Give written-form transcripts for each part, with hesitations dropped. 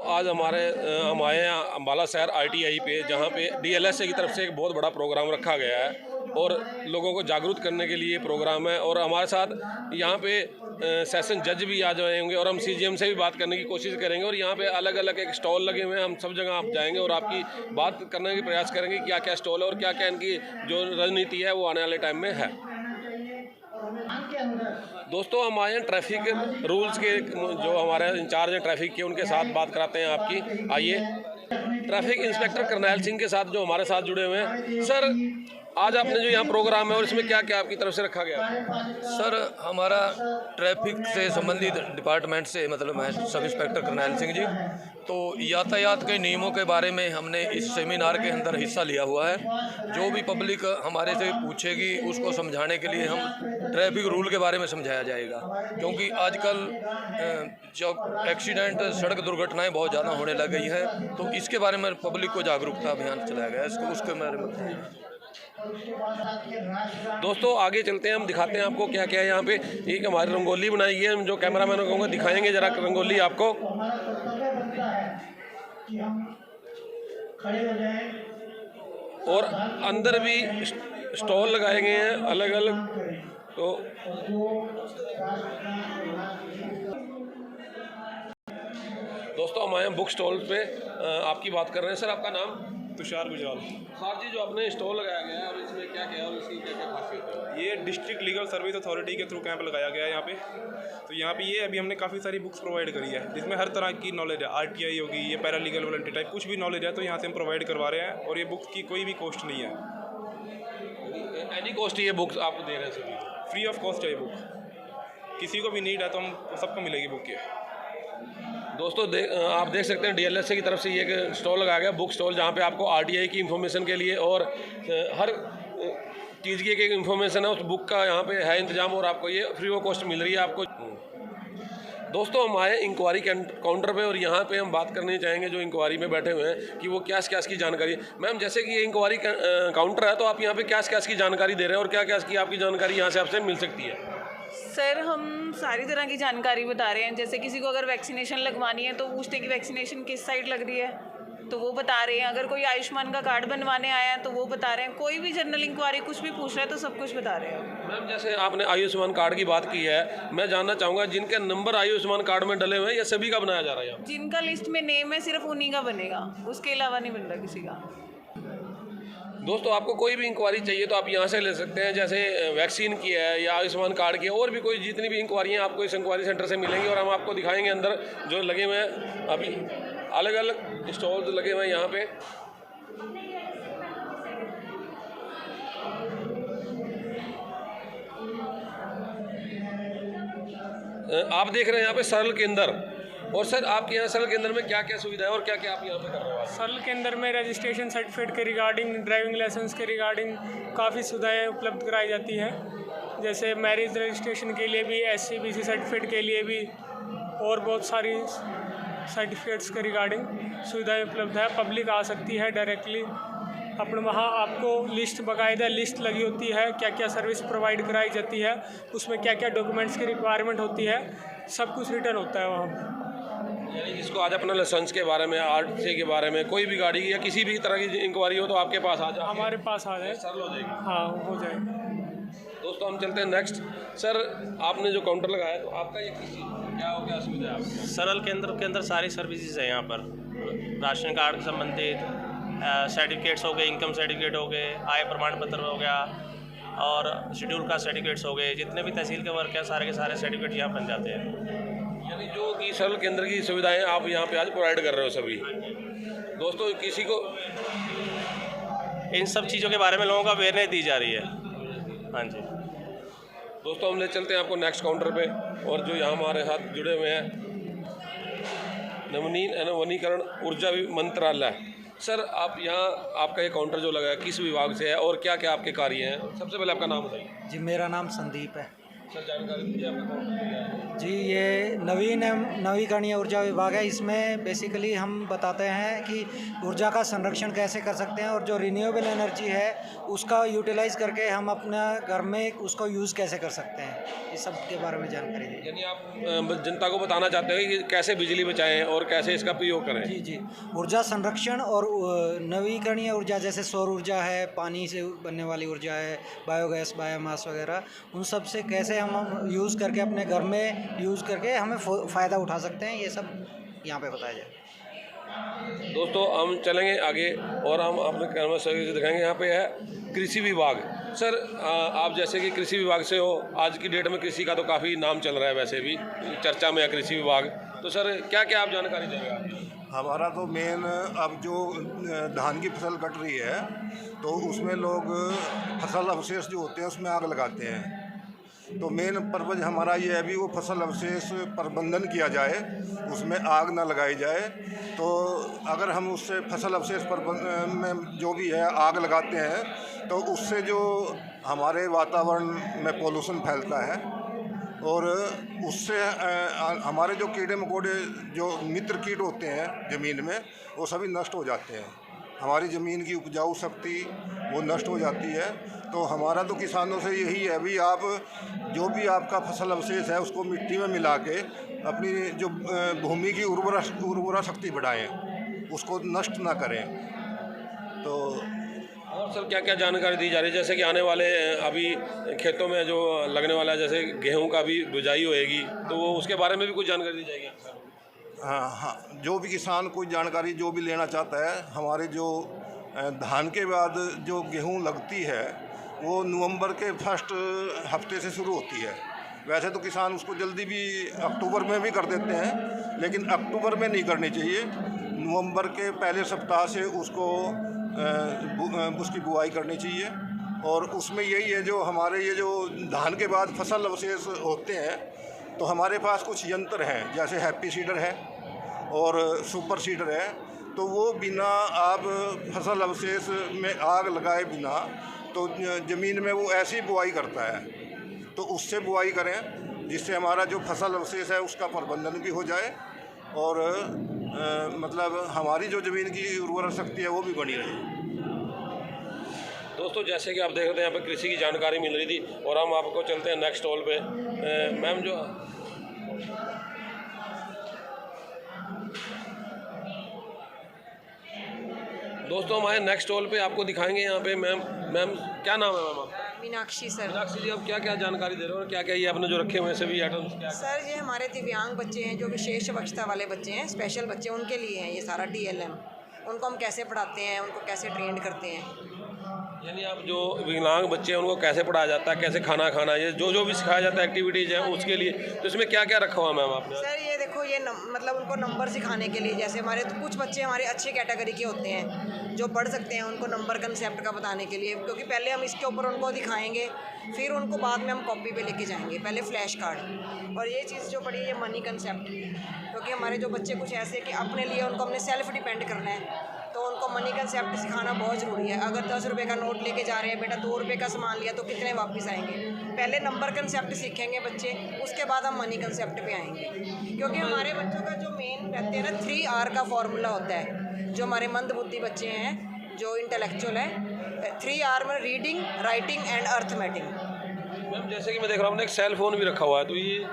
आज हम आए हैं अम्बाला शहर ITI पे, जहाँ पे DLSA की तरफ से एक बहुत बड़ा प्रोग्राम रखा गया है और लोगों को जागरूक करने के लिए प्रोग्राम है। और हमारे साथ यहाँ पे सेशन जज भी आ जाए होंगे और हम CGM से भी बात करने की कोशिश करेंगे। और यहाँ पे अलग अलग एक स्टॉल लगे हुए हैं, हम सब जगह आप जाएंगे और आपकी बात करने की प्रयास करेंगे क्या क्या स्टॉल है और क्या क्या इनकी जो रणनीति है वो आने वाले टाइम में है। दोस्तों, हम आए हैं ट्रैफिक रूल्स के, जो हमारे इंचार्ज हैं ट्रैफिक के, उनके साथ बात कराते हैं आपकी। आइए, ट्रैफिक इंस्पेक्टर करनैल सिंह के साथ जो हमारे साथ जुड़े हुए हैं। सर, आज आपने जो यहाँ प्रोग्राम है और इसमें क्या क्या आपकी तरफ से रखा गया है? सर, हमारा ट्रैफिक से संबंधित डिपार्टमेंट से मतलब मैं सब इंस्पेक्टर करनैल सिंह जी, तो यातायात के नियमों के बारे में हमने इस सेमिनार के अंदर हिस्सा लिया हुआ है। जो भी पब्लिक हमारे से पूछेगी उसको समझाने के लिए हम ट्रैफिक रूल के बारे में समझाया जाएगा, क्योंकि आजकल जब एक्सीडेंट, सड़क दुर्घटनाएं बहुत ज़्यादा होने लग गई हैं, तो इसके बारे में पब्लिक को जागरूकता अभियान चलाया गया है। उसके बारे में दोस्तों आगे चलते हैं, हम दिखाते हैं आपको क्या क्या है यहाँ पे। एक हमारी रंगोली बनाई गई है, हम जो कैमरामैन को कहूँगा दिखाएंगे जरा रंगोली आपको। और अंदर भी स्टॉल लगाए गए हैं अलग अलग। तो दोस्तों, हम आए बुक स्टॉल पे, आपकी बात कर रहे हैं। सर, आपका नाम? तुषार गुजराल। सर जी, जो आपने स्टॉल लगाया गया है और इसमें क्या क्या है और इसकी क्या क्या खासियत है? ये डिस्ट्रिक्ट लीगल सर्विस अथॉरिटी के थ्रू कैंप लगाया गया है यहाँ पे। तो यहाँ पे ये अभी हमने काफ़ी सारी बुक्स प्रोवाइड करी है, जिसमें हर तरह की नॉलेज है। RTI होगी, ये पैरा लीगल वॉलंटियर टाइप कुछ भी नॉलेज है तो यहाँ से हम प्रोवाइड करवा रहे हैं। और ये बुक्स की कोई भी कॉस्ट नहीं है, एनी कॉस्ट ये बुक्स आपको दे रहे हैं सभी? फ्री ऑफ कॉस्ट है ये बुक। किसी को भी नीड है तो हम सबको मिलेगी बुक ये। दोस्तों, आप देख सकते हैं DLSA की तरफ से ये एक स्टॉल लगाया गया, बुक स्टॉल, जहाँ पे आपको RTI की इन्फॉर्मेशन के लिए और हर चीज़ की एक इन्फॉर्मेशन है उस बुक का यहाँ पे है इंतजाम, और आपको ये फ्री ऑफ कॉस्ट मिल रही है आपको। दोस्तों, हम आए इंक्वायरी काउंटर पे और यहाँ पे हम बात करनी चाहेंगे जो इंक्वायरी में बैठे हुए हैं कि वो क्या की जानकारी। मैम, जैसे कि ये इंक्वायरी काउंटर है, तो आप यहाँ पे क्या की जानकारी दे रहे हैं और क्या की आपकी जानकारी यहाँ से आपसे मिल सकती है? सर, हम सारी तरह की जानकारी बता रहे हैं। जैसे किसी को अगर वैक्सीनेशन लगवानी है तो पूछते कि वैक्सीनेशन किस साइड लग रही है, तो वो बता रहे हैं। अगर कोई आयुष्मान का कार्ड बनवाने आया है तो वो बता रहे हैं। कोई भी जनरल इंक्वायरी कुछ भी पूछ रहा है तो सब कुछ बता रहे हैं। मैम, जैसे आपने आयुष्मान कार्ड की बात की है, मैं जानना चाहूँगा जिनके नंबर आयुष्मान कार्ड में डले हुए हैं, या सभी का बनाया जा रहा है? जिनका लिस्ट में नेम है सिर्फ उन्हीं का बनेगा, उसके अलावा नहीं बन रहा किसी का। दोस्तों, आपको कोई भी इंक्वायरी चाहिए तो आप यहाँ से ले सकते हैं, जैसे वैक्सीन की है या आयुष्मान कार्ड की है, और भी कोई जितनी भी इंक्वायरी हैं आपको इस इंक्वायरी सेंटर से मिलेंगी। और हम आपको दिखाएंगे अंदर जो लगे हुए हैं, अभी अलग अलग स्टॉल लगे हुए हैं यहाँ पे। आप देख रहे हैं यहाँ पे सरल केंद्र। और सर, आपके यहाँ सरल केंद्र में क्या क्या सुविधा है और क्या क्या आप यहाँ पे कर रहे हो? सरल केंद्र में रजिस्ट्रेशन सर्टिफिकेट के रिगार्डिंग, ड्राइविंग लाइसेंस के रिगार्डिंग काफ़ी सुविधाएं उपलब्ध कराई जाती है। जैसे मैरिज रजिस्ट्रेशन के लिए भी, SC/BC सर्टिफिकेट के लिए भी, और बहुत सारी सर्टिफिकेट्स के रिगार्डिंग सुविधाएं उपलब्ध है। पब्लिक आ सकती है डायरेक्टली अपने वहाँ, आपको लिस्ट, बाकायदा लिस्ट लगी होती है क्या क्या सर्विस प्रोवाइड कराई जाती है, उसमें क्या क्या डॉक्यूमेंट्स की रिक्वायरमेंट होती है, सब कुछ रिटर्न होता है वहाँ। यानी जिसको आज अपना लाइसेंस के बारे में, RTI के बारे में, कोई भी गाड़ी की या किसी भी तरह की इंक्वायरी हो तो आपके पास आ जाए, हमारे पास आ जाए, सरल हो जाएगी। हाँ, हो जाए। दोस्तों, हम चलते हैं नेक्स्ट। सर, आपने जो काउंटर लगाया है तो आपका ये क्या हो, क्या सुविधा है आपकी? सरल केंद्र के अंदर सारी सर्विसेज है यहाँ पर। राशन कार्ड से संबंधित सर्टिफिकेट्स हो गए, इनकम सर्टिफिकेट हो गए, आय प्रमाण पत्र हो गया, और शेड्यूल कास्ट सर्टिफिकेट्स हो गए। जितने भी तहसील के वर्क हैं सारे के सारे सर्टिफिकेट यहाँ बन जाते हैं। यानी जो कि सरल केंद्र की सुविधाएं आप यहाँ पे आज प्रोवाइड कर रहे हो सभी। दोस्तों, किसी को इन सब चीज़ों के बारे में लोगों को अवेयरनेस दी जा रही है। हाँ जी। दोस्तों, हम ले चलते हैं आपको नेक्स्ट काउंटर पे। और जो यहाँ हमारे साथ जुड़े हुए हैं, नवीनीकरण ऊर्जा मंत्रालय। सर, आप यहाँ, आपका ये काउंटर जो लगा है किस विभाग से है और क्या क्या आपके कार्य हैं? सबसे पहले आपका नाम बताइए। जी, मेरा नाम संदीप है। सर जानकारी दीजिए आपको। जी, ये नवीकरणीय ऊर्जा विभाग है। इसमें बेसिकली हम बताते हैं कि ऊर्जा का संरक्षण कैसे कर सकते हैं और जो रिन्यूएबल एनर्जी है उसका यूटिलाइज करके हम अपना घर में उसको यूज़ कैसे कर सकते हैं, इस सब के बारे में जानकारी दी। यानी आप जनता को बताना चाहते हैं कि कैसे बिजली बचाएं और कैसे इसका प्रयोग करें। जी जी, ऊर्जा संरक्षण और नवीकरणीय ऊर्जा जैसे सौर ऊर्जा है, पानी से बनने वाली ऊर्जा है, बायोगैस, बायोमास वगैरह, उन सब से कैसे हम यूज़ करके अपने घर में यूज़ करके हमें फ़ायदा उठा सकते हैं, ये सब यहाँ पे बताया जाए। दोस्तों हम चलेंगे आगे और हम अपने कैमरा से दिखाएंगे। यहाँ पे है कृषि विभाग। सर आप जैसे कि कृषि विभाग से हो, आज की डेट में कृषि का तो काफ़ी नाम चल रहा है, वैसे भी चर्चा में है कृषि विभाग, तो सर क्या क्या आप जानकारी देंगे आप? हमारा तो मेन अब जो धान की फसल कट रही है तो उसमें लोग फसल अवशेष जो होते हैं उसमें आग लगाते हैं। तो मेन पर्पज़ हमारा ये है भी वो फसल अवशेष प्रबंधन किया जाए, उसमें आग ना लगाई जाए। तो अगर हम उससे फसल अवशेष प्रबंधन में जो भी है आग लगाते हैं तो उससे जो हमारे वातावरण में पोल्यूशन फैलता है और उससे हमारे जो कीड़े मकोड़े जो मित्र कीट होते हैं ज़मीन में वो सभी नष्ट हो जाते हैं। हमारी ज़मीन की उपजाऊ शक्ति वो नष्ट हो जाती है। तो हमारा तो किसानों से यही है भी आप जो भी आपका फसल अवशेष है उसको मिट्टी में मिला के अपनी जो भूमि की उर्वरा शक्ति बढ़ाएं, उसको नष्ट ना करें। तो और सर क्या क्या जानकारी दी जा रही है, जैसे कि आने वाले अभी खेतों में जो लगने वाला है, जैसे गेहूं का भी बिजाई होएगी, तो वो उसके बारे में भी कुछ जानकारी दी जाएगी सर? हाँ, जो भी किसान कोई जानकारी जो भी लेना चाहता है, हमारे जो धान के बाद जो गेहूं लगती है वो नवंबर के फर्स्ट हफ्ते से शुरू होती है। वैसे तो किसान उसको जल्दी भी अक्टूबर में भी कर देते हैं, लेकिन अक्टूबर में नहीं करनी चाहिए। नवंबर के पहले सप्ताह से उसको उसकी बुआई करनी चाहिए। और उसमें यही है जो हमारे ये जो धान के बाद फसल अवशेष होते हैं तो हमारे पास कुछ यंत्र हैं, जैसे हैप्पी सीडर है और सुपर सीडर है। तो वो बिना आप फसल अवशेष में आग लगाए बिना तो ज़मीन में वो ऐसी बुआई करता है। तो उससे बुआई करें जिससे हमारा जो फसल अवशेष है उसका प्रबंधन भी हो जाए और मतलब हमारी जो ज़मीन की उर्वरा शक्ति है वो भी बनी रहे। दोस्तों जैसे कि आप देख रहे हैं यहाँ पे कृषि की जानकारी मिल रही थी और हम आपको चलते हैं नेक्स्ट स्टॉल पे। मैम जो दोस्तों हमारे नेक्स्ट स्टॉल पे आपको दिखाएंगे यहाँ पे मैम क्या नाम है मैम आपका? मीनाक्षी सर। मीनाक्षी जी, आप क्या क्या जानकारी दे रहे हो और क्या क्या ये आपने जो रखे हुए हैं सभी आइटम्स क्या? सर ये हमारे दिव्यांग बच्चे हैं, जो विशेष अवस्था वाले बच्चे हैं, स्पेशल बच्चे, उनके लिए हैं ये सारा DLM। उनको हम कैसे पढ़ाते हैं, उनको कैसे ट्रेंड करते हैं। यानी आप जो विकलांग बच्चे हैं उनको कैसे पढ़ाया जाता है, कैसे खाना खाना, ये जो भी सिखाया जाता है एक्टिविटीज़ हैं उसके लिए, तो इसमें क्या क्या रखा हुआ मैम आपने? सर ये देखो ये मतलब उनको नंबर सिखाने के लिए, जैसे हमारे तो कुछ बच्चे हमारे अच्छे कैटेगरी के होते हैं जो पढ़ सकते हैं, उनको नंबर कंसेप्ट का बताने के लिए, क्योंकि पहले हम इसके ऊपर उनको दिखाएंगे, फिर उनको बाद में हम कॉपी पे लेके जाएंगे, पहले फ्लैश कार्ड। और ये चीज़ जो पढ़ी है मनी कंसेप्ट, क्योंकि हमारे जो बच्चे कुछ ऐसे कि अपने लिए उनको हमने सेल्फ डिपेंड करना है, तो उनको मनी कंसेप्ट सिखाना बहुत ज़रूरी है। अगर 10 रुपये का नोट लेके जा रहे हैं बेटा, 2 रुपये का सामान लिया तो कितने वापस आएंगे। पहले नंबर कंसेप्ट सीखेंगे बच्चे, उसके बाद हम मनी कंसेप्ट पे आएंगे, क्योंकि हमारे बच्चों का जो मेन रहते हैं ना 3R का फॉर्मूला होता है। जो हमारे मंदबुद्धि बच्चे हैं, जो इंटेलेक्चुअल है, 3R में reading, writing and arithmetic. Ma'am जैसे कि मैं देख रहा हूँ आपने एक सेल फोन भी रखा हुआ है, तो ये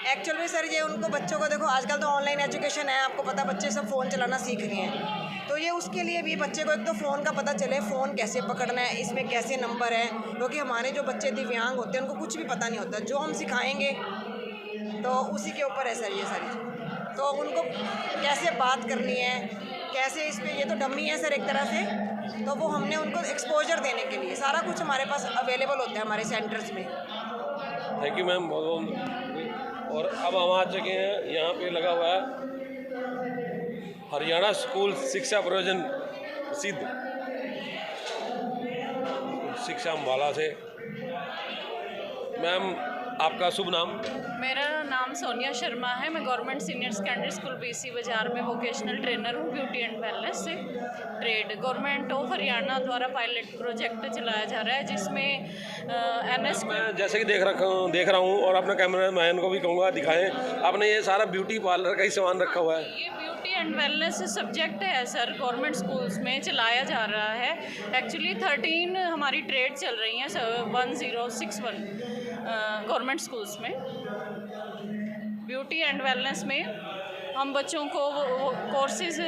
एक्चुअल में सर ये उनको बच्चों को देखो आजकल तो ऑनलाइन एजुकेशन है, आपको पता बच्चे सब फ़ोन चलाना सीख रहे हैं, तो ये उसके लिए भी बच्चे को एक तो फ़ोन का पता चले, फ़ोन कैसे पकड़ना है, इसमें कैसे नंबर है, क्योंकि हमारे जो बच्चे दिव्यांग होते हैं उनको कुछ भी पता नहीं होता। जो हम सिखाएंगे तो उसी के ऊपर है सर ये सारी चीज़। तो उनको कैसे बात करनी है, कैसे इस पर, ये तो डमी है सर एक तरह से, तो वो हमने उनको एक्सपोजर देने के लिए सारा कुछ हमारे पास अवेलेबल होता है हमारे सेंटर्स में। थैंक यू मैम बहुत बहुत। और अब हम आ चुके हैं, यहाँ पे लगा हुआ है हरियाणा स्कूल शिक्षा प्रयोजन सिद्ध शिक्षा अम्बाला से। मैम आपका शुभ नाम? मेरा नाम सोनिया शर्मा है। मैं government senior secondary school BC बाजार में वोकेशनल ट्रेनर हूँ ब्यूटी एंड वेलनेस से। ट्रेड गवर्नमेंट ऑफ हरियाणा द्वारा पायलट प्रोजेक्ट चलाया जा रहा है जिसमें NS मैं जैसे कि देख रहा हूँ और अपने कैमरा मैन को भी कहूँगा दिखाएं, आपने ये सारा ब्यूटी पार्लर का ही सामान रखा हुआ है। ये ब्यूटी एंड वेलनेस सब्जेक्ट है सर, गवर्नमेंट स्कूल्स में चलाया जा रहा है। एक्चुअली 13 हमारी ट्रेड चल रही हैं 1061 गवर्नमेंट स्कूल्स में। ब्यूटी एंड वेलनेस में हम बच्चों को कोर्सेज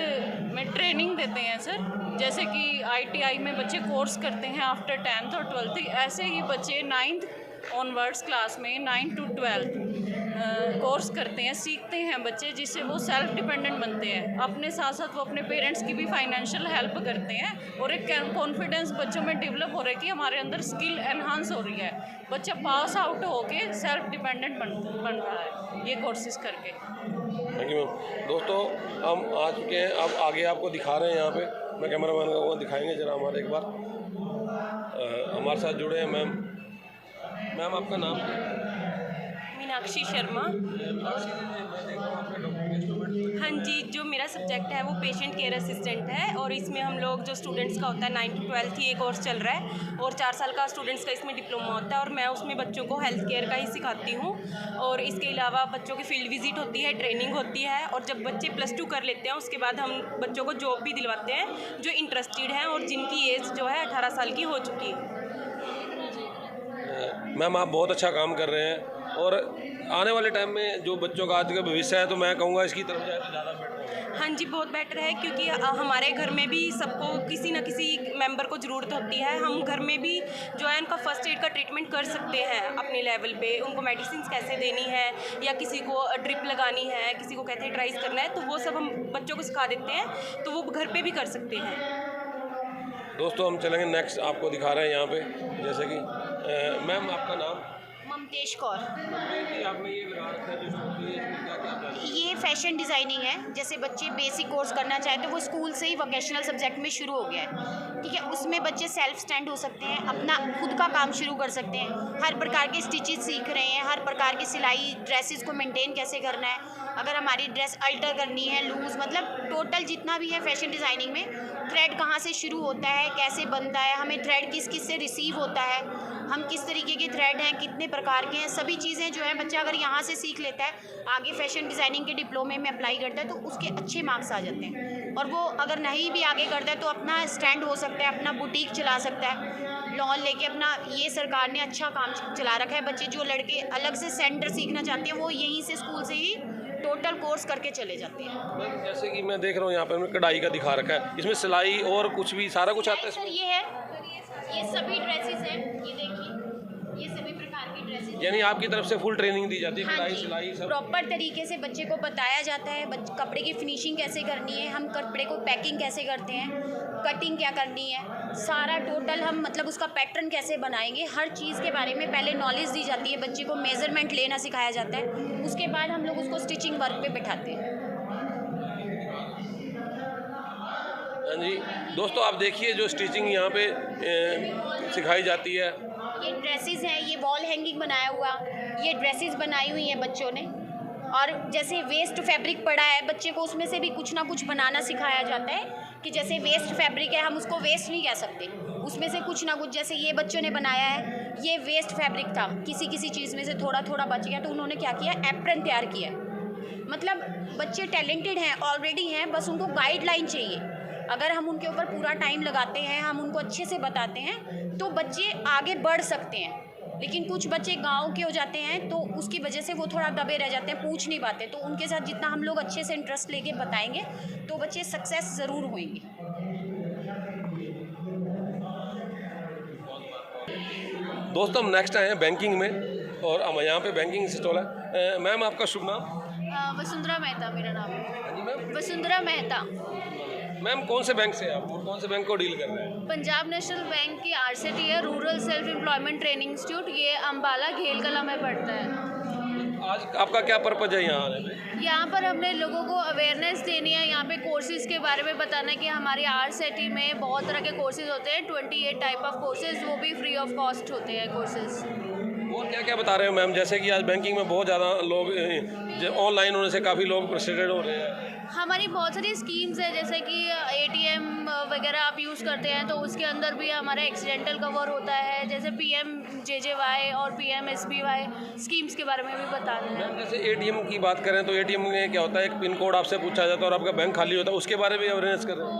में ट्रेनिंग देते हैं सर, जैसे कि ITI में बच्चे कोर्स करते हैं आफ्टर 10th और 12th, ऐसे ही बच्चे 9th ऑनवर्ड्स क्लास में 9 to 12 कोर्स करते हैं, सीखते हैं बच्चे, जिससे वो सेल्फ डिपेंडेंट बनते हैं। अपने साथ साथ वो अपने पेरेंट्स की भी फाइनेंशियल हेल्प करते हैं और एक कॉन्फिडेंस बच्चों में डेवलप हो रहा है कि हमारे अंदर स्किल एनहांस हो रही है, बच्चा पास आउट होके सेल्फ डिपेंडेंट बन रहा है ये कोर्सेज करके। Thank you ma'am. दोस्तों हम आ चुके हैं, अब आगे आपको दिखा रहे हैं यहाँ पे, मैं कैमरा मैन को दिखाएंगे जरा हमारे एक बार। हमारे साथ जुड़े हैं मैम आपका नाम? मीनाक्षी शर्मा। हाँ जी, जो मेरा सब्जेक्ट है वो पेशेंट केयर असिस्टेंट है और इसमें हम लोग जो स्टूडेंट्स का होता है 9 to 12 ये कोर्स चल रहा है और 4 साल का स्टूडेंट्स का इसमें डिप्लोमा होता है और मैं उसमें बच्चों को हेल्थ केयर का ही सिखाती हूँ। और इसके अलावा बच्चों की फील्ड विजिट होती है, ट्रेनिंग होती है और जब बच्चे +2 कर लेते हैं उसके बाद हम बच्चों को जॉब भी दिलवाते हैं जो इंटरेस्टेड हैं और जिनकी एज जो है 18 साल की हो चुकी है। मैम आप बहुत अच्छा काम कर रहे हैं और आने वाले टाइम में जो बच्चों का आज का भविष्य है तो मैं कहूँगा इसकी तरफ जाए तो ज़्यादा बेटर है। हाँ जी, बहुत बेटर है क्योंकि हमारे घर में भी सबको किसी न किसी मेंबर को ज़रूरत होती है। हम घर में भी जो है उनका फर्स्ट एड का ट्रीटमेंट कर सकते हैं अपने लेवल पे, उनको मेडिसिन कैसे देनी है या किसी को ड्रिप लगानी है, किसी को कैथेटराइज करना है, तो वो सब हम बच्चों को सिखा देते हैं, तो वो घर पर भी कर सकते हैं। दोस्तों हम चलेंगे नेक्स्ट, आपको दिखा रहे हैं यहाँ पे, जैसे कि मैम आपका नाम? ममतेश कौर। आपने ये लगा रखा है जो ये फैशन डिज़ाइनिंग है। जैसे बच्चे बेसिक कोर्स करना चाहते हैं वो स्कूल से ही वोकेशनल सब्जेक्ट में शुरू हो गया है, ठीक है। उसमें बच्चे सेल्फ स्टैंड हो सकते हैं, अपना खुद का काम शुरू कर सकते हैं, हर प्रकार के स्टिचेस सीख रहे हैं, हर प्रकार की सिलाई, ड्रेसेस को मेंटेन कैसे करना है, अगर हमारी ड्रेस अल्टर करनी है, लूज़, मतलब टोटल जितना भी है फैशन डिज़ाइनिंग में, थ्रेड कहाँ से शुरू होता है, कैसे बनता है, हमें थ्रेड किस किस से रिसीव होता है, हम किस तरीके के थ्रेड हैं, कितने प्रकार के हैं, सभी चीज़ें जो है बच्चा अगर यहाँ से सीख लेता है, आगे फैशन डिज़ाइनिंग के डिप्लोमे में अप्लाई करता है तो उसके अच्छे मार्क्स आ जाते हैं। और वो अगर नहीं भी आगे करता है तो अपना स्टैंड हो सकता है, अपना बुटीक चला सकता है, लोन लेके अपना, ये सरकार ने अच्छा काम चला रखा है। बच्चे जो लड़के अलग से सेंटर सीखना चाहते हैं वो यहीं से स्कूल से ही टोटल कोर्स करके चले जाते हैं। जैसे कि मैं देख रहा हूँ यहाँ पे कढ़ाई का दिखा रखा है, इसमें सिलाई और कुछ भी सारा कुछ आता है सर। ये है, ये सभी ड्रेसेस हैं, ये देखिए, ये सभी प्रकार की ड्रेसेस, यानी आपकी तरफ से फुल ट्रेनिंग दी जाती है? हाँ कढ़ाई जी, सिलाई सब प्रॉपर तरीके से बच्चे को बताया जाता है, कपड़े की फिनिशिंग कैसे करनी है, हम कपड़े को पैकिंग कैसे करते हैं, कटिंग क्या करनी है, सारा टोटल हम मतलब उसका पैटर्न कैसे बनाएंगे, हर चीज़ के बारे में पहले नॉलेज दी जाती है, बच्चे को मेज़रमेंट लेना सिखाया जाता है, उसके बाद हम लोग उसको स्टिचिंग वर्क पे बैठाते हैं। हाँ जी, दोस्तों आप देखिए जो स्टिचिंग यहाँ पे सिखाई जाती है। ये ड्रेसेस हैं, ये वॉल हैंगिंग बनाया हुआ, ये ड्रेसेस बनाई हुई हैं बच्चों ने। और जैसे वेस्ट फैब्रिक पड़ा है, बच्चे को उसमें से भी कुछ ना कुछ बनाना सिखाया जाता है कि जैसे वेस्ट फैब्रिक है, हम उसको वेस्ट नहीं कह सकते, उसमें से कुछ ना कुछ, जैसे ये बच्चों ने बनाया है, ये वेस्ट फैब्रिक था, किसी किसी चीज़ में से थोड़ा थोड़ा बच गया तो उन्होंने क्या किया, एप्रन तैयार किया। मतलब बच्चे टैलेंटेड हैं, ऑलरेडी हैं, बस उनको गाइडलाइन चाहिए। अगर हम उनके ऊपर पूरा टाइम लगाते हैं, हम उनको अच्छे से बताते हैं तो बच्चे आगे बढ़ सकते हैं। लेकिन कुछ बच्चे गांव के हो जाते हैं तो उसकी वजह से वो थोड़ा दबे रह जाते हैं, पूछ नहीं पाते। तो उनके साथ जितना हम लोग अच्छे से इंटरेस्ट लेके बताएंगे तो बच्चे सक्सेस ज़रूर होंगे। दोस्तों हम नेक्स्ट आए हैं बैंकिंग में और हम यहाँ पे बैंकिंग स्टॉल है। मैम आपका शुभ नाम? वसुंधरा मेहता मेरा नाम है। हाँ जी मैम। वसुंधरा मेहता। मैम कौन से बैंक से आप और कौन से बैंक को डील कर रहे हैं? पंजाब नेशनल बैंक की RCT है, rural self employment training institute, ये अम्बाला घेल कला में पड़ता है। आज आपका क्या पर्पज है यहाँ आने में? यहाँ पर हमने लोगों को अवेयरनेस देनी है, यहाँ पे कोर्सेज़ के बारे में बताना है कि हमारी RCT में बहुत तरह के कोर्सेज़ होते हैं, 28 टाइप ऑफ कोर्सेज़, वो भी फ्री ऑफ कॉस्ट होते हैं कोर्सेज़। और क्या क्या बता रहे हो मैम, जैसे कि आज बैंकिंग में बहुत ज़्यादा लोग ऑनलाइन होने से काफ़ी लोग फ्रस्ट्रेटेड हो रहे हैं। हमारी बहुत सारी स्कीम्स है, जैसे कि ATM वगैरह आप यूज़ करते हैं तो उसके अंदर भी हमारा एक्सीडेंटल कवर होता है, जैसे PMJJY और PMSBY स्कीम्स के बारे में भी बता रहे हैं। मैम जैसे ATM की बात करें तो ATM में क्या होता है, एक पिन कोड आपसे पूछा जाता है और आपका बैंक खाली होता है, उसके बारे में अवेयरनेस कर रहे हैं।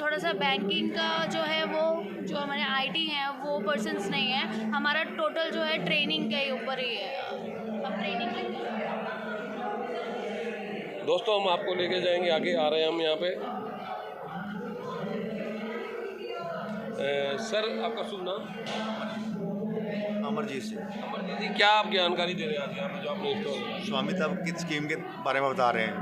थोड़ा सा बैंकिंग का जो है वो जो हमारे IT हैं वो पर्सन्स नहीं है, हमारा टोटल जो है ट्रेनिंग के ऊपर ही है। अब ट्रेनिंग दोस्तों हम आपको लेके जाएंगे आगे, आ रहे हैं हम यहाँ पे। सर आपका शुभ नाम? अमरजीत सिंह। अमरजीत जी, क्या आप जानकारी दे रहे हैं आज यहाँ पे जो आपने स्टॉल? स्वामित्व की स्कीम के बारे में बता रहे हैं,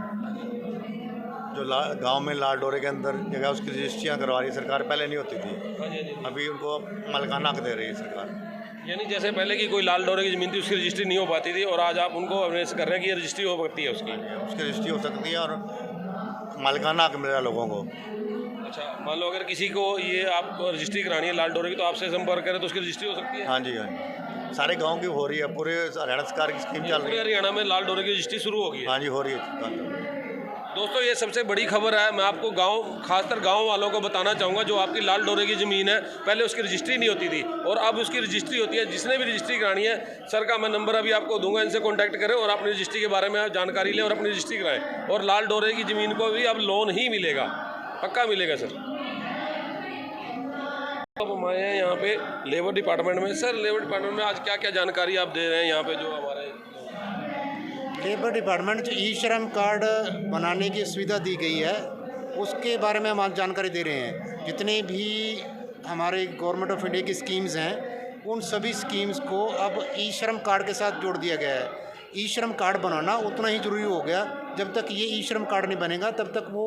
जो गांव में लाल डोरे के अंदर जगह उसकी रजिस्ट्रियाँ करवा रही है सरकार, पहले नहीं होती थी, अभी उनको मालिकाना हक दे रही है सरकार। यानी जैसे पहले की कोई लाल डोरे की ज़मीन थी उसकी रजिस्ट्री नहीं हो पाती थी, और आज आप उनको अवेयरनेस कर रहे हैं कि ये रजिस्ट्री हो सकती है उसकी रजिस्ट्री हो सकती है और मालिकाना हक मिल रहा है लोगों को। अच्छा, मान लो अगर किसी को ये आप रजिस्ट्री करानी है लाल डोरे की तो आपसे संपर्क करें तो उसकी रजिस्ट्री हो सकती है? हाँ जी, हाँ जी, सारे गाँव की हो रही है, पूरे हरियाणा सरकार की स्कीम चल रही है। हरियाणा में लाल डोरे की रजिस्ट्री शुरू हो गई है? हाँ जी, हो रही है। दोस्तों ये सबसे बड़ी खबर है, मैं आपको गांव, खासकर गांव वालों को बताना चाहूँगा, जो आपकी लाल डोरे की ज़मीन है पहले उसकी रजिस्ट्री नहीं होती थी और अब उसकी रजिस्ट्री होती है। जिसने भी रजिस्ट्री करानी है, सर का मैं नंबर अभी आपको दूंगा, इनसे कॉन्टैक्ट करें और अपनी रजिस्ट्री के बारे में जानकारी लें और अपनी रजिस्ट्री कराएँ। और लाल डोरे की ज़मीन को भी अब लोन ही मिलेगा, पक्का मिलेगा सर। अब हम आए हैं यहाँ पे लेबर डिपार्टमेंट में। सर लेबर डिपार्टमेंट में आज क्या क्या जानकारी आप दे रहे हैं यहाँ पे? जो हमारे लेबर डिपार्टमेंट जो ई-श्रम कार्ड बनाने की सुविधा दी गई है उसके बारे में हम आज जानकारी दे रहे हैं। जितने भी हमारे गवर्नमेंट ऑफ इंडिया की स्कीम्स हैं उन सभी स्कीम्स को अब ई-श्रम कार्ड के साथ जोड़ दिया गया है। ई-श्रम कार्ड बनाना उतना ही ज़रूरी हो गया, जब तक ये ई-श्रम कार्ड नहीं बनेगा तब तक वो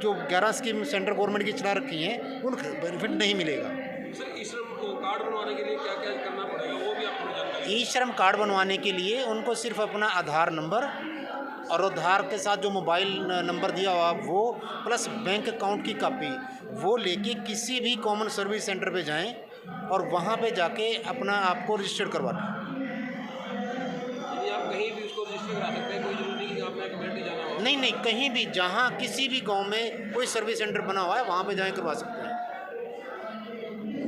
जो 11 स्कीम सेंट्रल गवर्नमेंट की चला रखी हैं उनका बेनिफिट नहीं मिलेगा। सर ई-श्रम कार्ड बनवाने के लिए क्या क्या करना पड़ेगा, वो भी आपको जानकारी? ई-श्रम कार्ड बनवाने के लिए उनको सिर्फ अपना आधार नंबर और आधार के साथ जो मोबाइल नंबर दिया हुआ वो प्लस बैंक अकाउंट की कॉपी वो लेके किसी भी कॉमन सर्विस सेंटर पे जाएं और वहाँ पे जाके अपना आपको रजिस्टर करवाना। यानी आप कहीं भी उसको रजिस्टर करा सकते हैं, कोई जरूरी नहीं कि आपने कमेटी जाना हो? नहीं, कहीं भी, जहाँ किसी भी गाँव में कोई सर्विस सेंटर बना हुआ है वहाँ पे जाएँ करवा सकते हैं।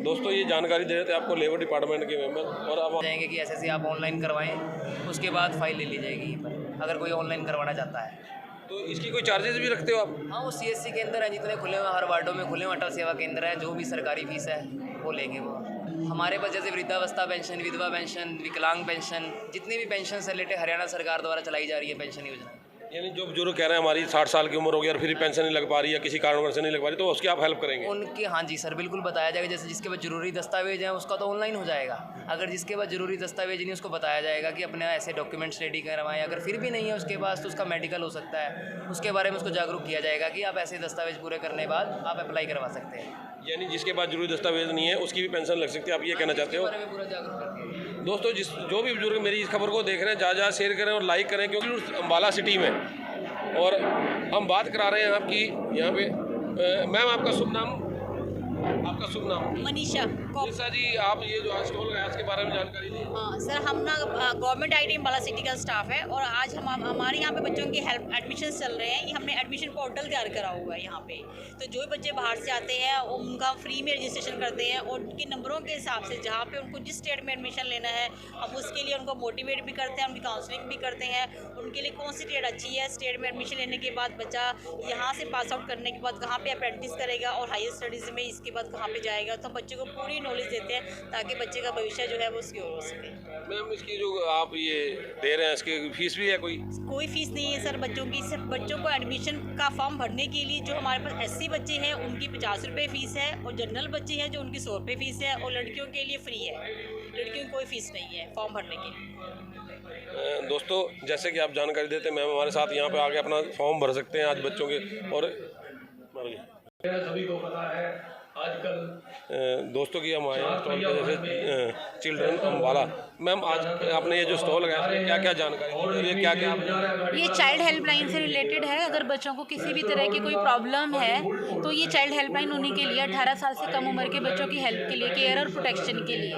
दोस्तों ये जानकारी दे रहे थे आपको लेबर डिपार्टमेंट के मेंबर। और अब जाएंगे कि ऐसे आप ऑनलाइन करवाएं, उसके बाद फाइल ले ली जाएगी अगर कोई ऑनलाइन करवाना चाहता है तो। इसकी कोई चार्जेस भी रखते हो आप? हाँ, वो CSC के अंदर है, जितने खुले हुए हर वार्डों में खुले हुए अटल सेवा केंद्र है, जो भी सरकारी फीस है वो लेंगे वो। हमारे पास जैसे वृद्धावस्था पेंशन, विधवा पेंशन, विकलांग पेंशन, जितनी भी पेंशन से रिलेटेड हरियाणा सरकार द्वारा चलाई जा रही है पेंशन योजना। यानी जो बुजुर्ग कह रहे हैं हमारी 60 साल की उम्र हो गई और फिर पेंशन नहीं लग पा रही है, किसी कारणवश नहीं लग पा रही, तो उसकी आप हेल्प करेंगे? उनके, हाँ जी सर, बिल्कुल बताया जाएगा। जैसे जिसके पास जरूरी दस्तावेज हैं उसका तो ऑनलाइन हो जाएगा, अगर जिसके पास जरूरी दस्तावेज नहीं उसको बताया जाएगा कि अपने ऐसे डॉक्यूमेंट्स रेडी करवाएं। अगर फिर भी नहीं है उसके पास तो उसका मेडिकल हो सकता है, उसके बारे में उसको जागरूक किया जाएगा कि आप ऐसे दस्तावेज पूरे करने के बाद आप अप्लाई करवा सकते हैं। यानी जिसके पास जरूरी दस्तावेज नहीं है उसकी भी पेंशन लग सकती है, आप ये कहना चाहते हो? पूरा जागरूक करते हैं। दोस्तों जो भी बुजुर्ग मेरी इस खबर को देख रहे हैं, ज़्यादा शेयर करें और लाइक करें, क्योंकि अम्बाला सिटी में और हम बात करा रहे हैं आपकी यहाँ पे। मैम आपका शुभ नाम? आपका शुभ नाम? मनीषा। मनीषा जी, आप ये जो आज स्टॉल लगाया इसके बारे में जानकारी दी। हाँ सर, हम ना गवर्नमेंट IT अम्बाला सिटी का स्टाफ है और आज हम हमारे यहाँ पे बच्चों की हेल्प एडमिशन चल रहे हैं। ये हमने एडमिशन पोर्टल तैयार करा हुआ है यहाँ पे, तो जो भी बच्चे बाहर से आते हैं उनका फ्री में रजिस्ट्रेशन करते हैं और उनके नंबरों के हिसाब से जहाँ पे उनको जिस स्टेट में एडमिशन लेना है हम उसके लिए उनको मोटिवेट भी करते हैं, उनकी काउंसलिंग भी करते हैं, उनके लिए कौन सी स्टेट अच्छी है, स्टेट में एडमिशन लेने के बाद बच्चा यहाँ से पास आउट करने के बाद कहाँ पे अप्रेंटिस करेगा और हायर स्टडीज़ में इसके बाद कहाँ पे जाएगा। तो हम बच्चे को पूरी नॉलेज देते हैं ताकि बच्चे का भविष्य जो है वो सिक्योर हो सके। मैम इसकी जो आप ये दे रहे हैं इसकी फीस भी है? कोई फीस नहीं है सर बच्चों की। सिर्फ बच्चों को एडमिशन का फॉर्म भरने के लिए जो हमारे पास SC बच्चे हैं उनकी 50 रुपये फ़ीस है और जनरल बच्चे हैं जो उनकी 100 रुपये फ़ीस है और लड़कियों के लिए फ्री है। लड़कियों की कोई फ़ीस नहीं है फॉर्म भरने के लिए। दोस्तों जैसे कि आप जानकारी देते हैं, मैम हमारे साथ यहाँ पे आके अपना फॉर्म भर सकते हैं आज बच्चों के। और सभी को पता है आजकल दोस्तों की हम आए हैं स्टॉल पे, जैसे चिल्ड्रन अम्बाला। मैम, आज आपने ये जो स्टॉल लगाया है, क्या क्या जानकारी, ये क्या क्या ये चाइल्ड हेल्पलाइन से रिलेटेड है। अगर बच्चों को किसी भी तरह की कोई प्रॉब्लम है तो ये चाइल्ड हेल्पलाइन उन्हीं के लिए, 18 साल से कम उम्र के बच्चों की हेल्प के लिए, केयर और प्रोटेक्शन के लिए।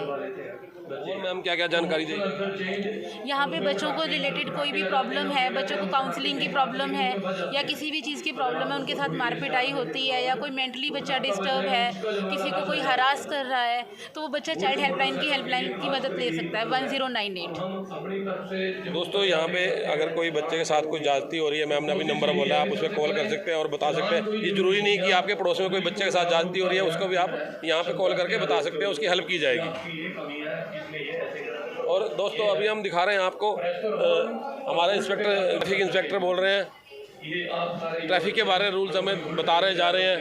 और मैम क्या क्या जानकारी देगी? यहाँ पे बच्चों को रिलेटेड कोई भी प्रॉब्लम है, बच्चों को काउंसलिंग की प्रॉब्लम है या किसी भी चीज़ की प्रॉब्लम है, उनके साथ मारपिटाई होती है या कोई मेंटली बच्चा डिस्टर्ब है, किसी को कोई हरास कर रहा है, तो वो बच्चा चाइल्ड हेल्पलाइन की मदद ले सकता है 1098। दोस्तों यहाँ पे अगर कोई बच्चे के साथ कोई ज्यादती हो रही है, मैम ने अभी नंबर बोला, आप उस पर कॉल कर सकते हैं और बता सकते हैं। ये जरूरी नहीं कि आपके पड़ोस में कोई बच्चे के साथ ज्यादती हो रही है, उसको भी आप यहाँ पे कॉल करके बता सकते हैं, उसकी हेल्प की जाएगी। और दोस्तों अभी हम दिखा रहे हैं आपको, हमारे ट्रैफिक इंस्पेक्टर बोल रहे हैं, ट्रैफिक के बारे में रूल्स हमें बता रहे जा रहे हैं।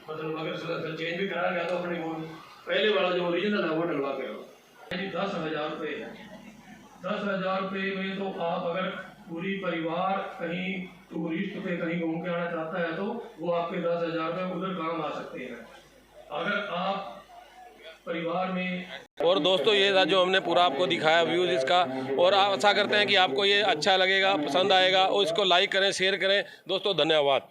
मतलब अगर चेंज भी कराया गया तो अपने पहले वाला जो ओरिजिनल है वो डलवा के लो। 10,000 रुपये है। 10,000 रुपये में तो आप अगर पूरी परिवार कहीं टूरिस्ट पे कहीं घूम के आना चाहता है तो वो आपके 10,000 रुपये उधर काम आ सकते हैं। अगर आप परिवार में। और दोस्तों ये था जो हमने पूरा आपको दिखाया व्यूज़ इसका, और आशा करते हैं कि आपको ये अच्छा लगेगा, पसंद आएगा, और इसको लाइक करें, शेयर करें। दोस्तों धन्यवाद।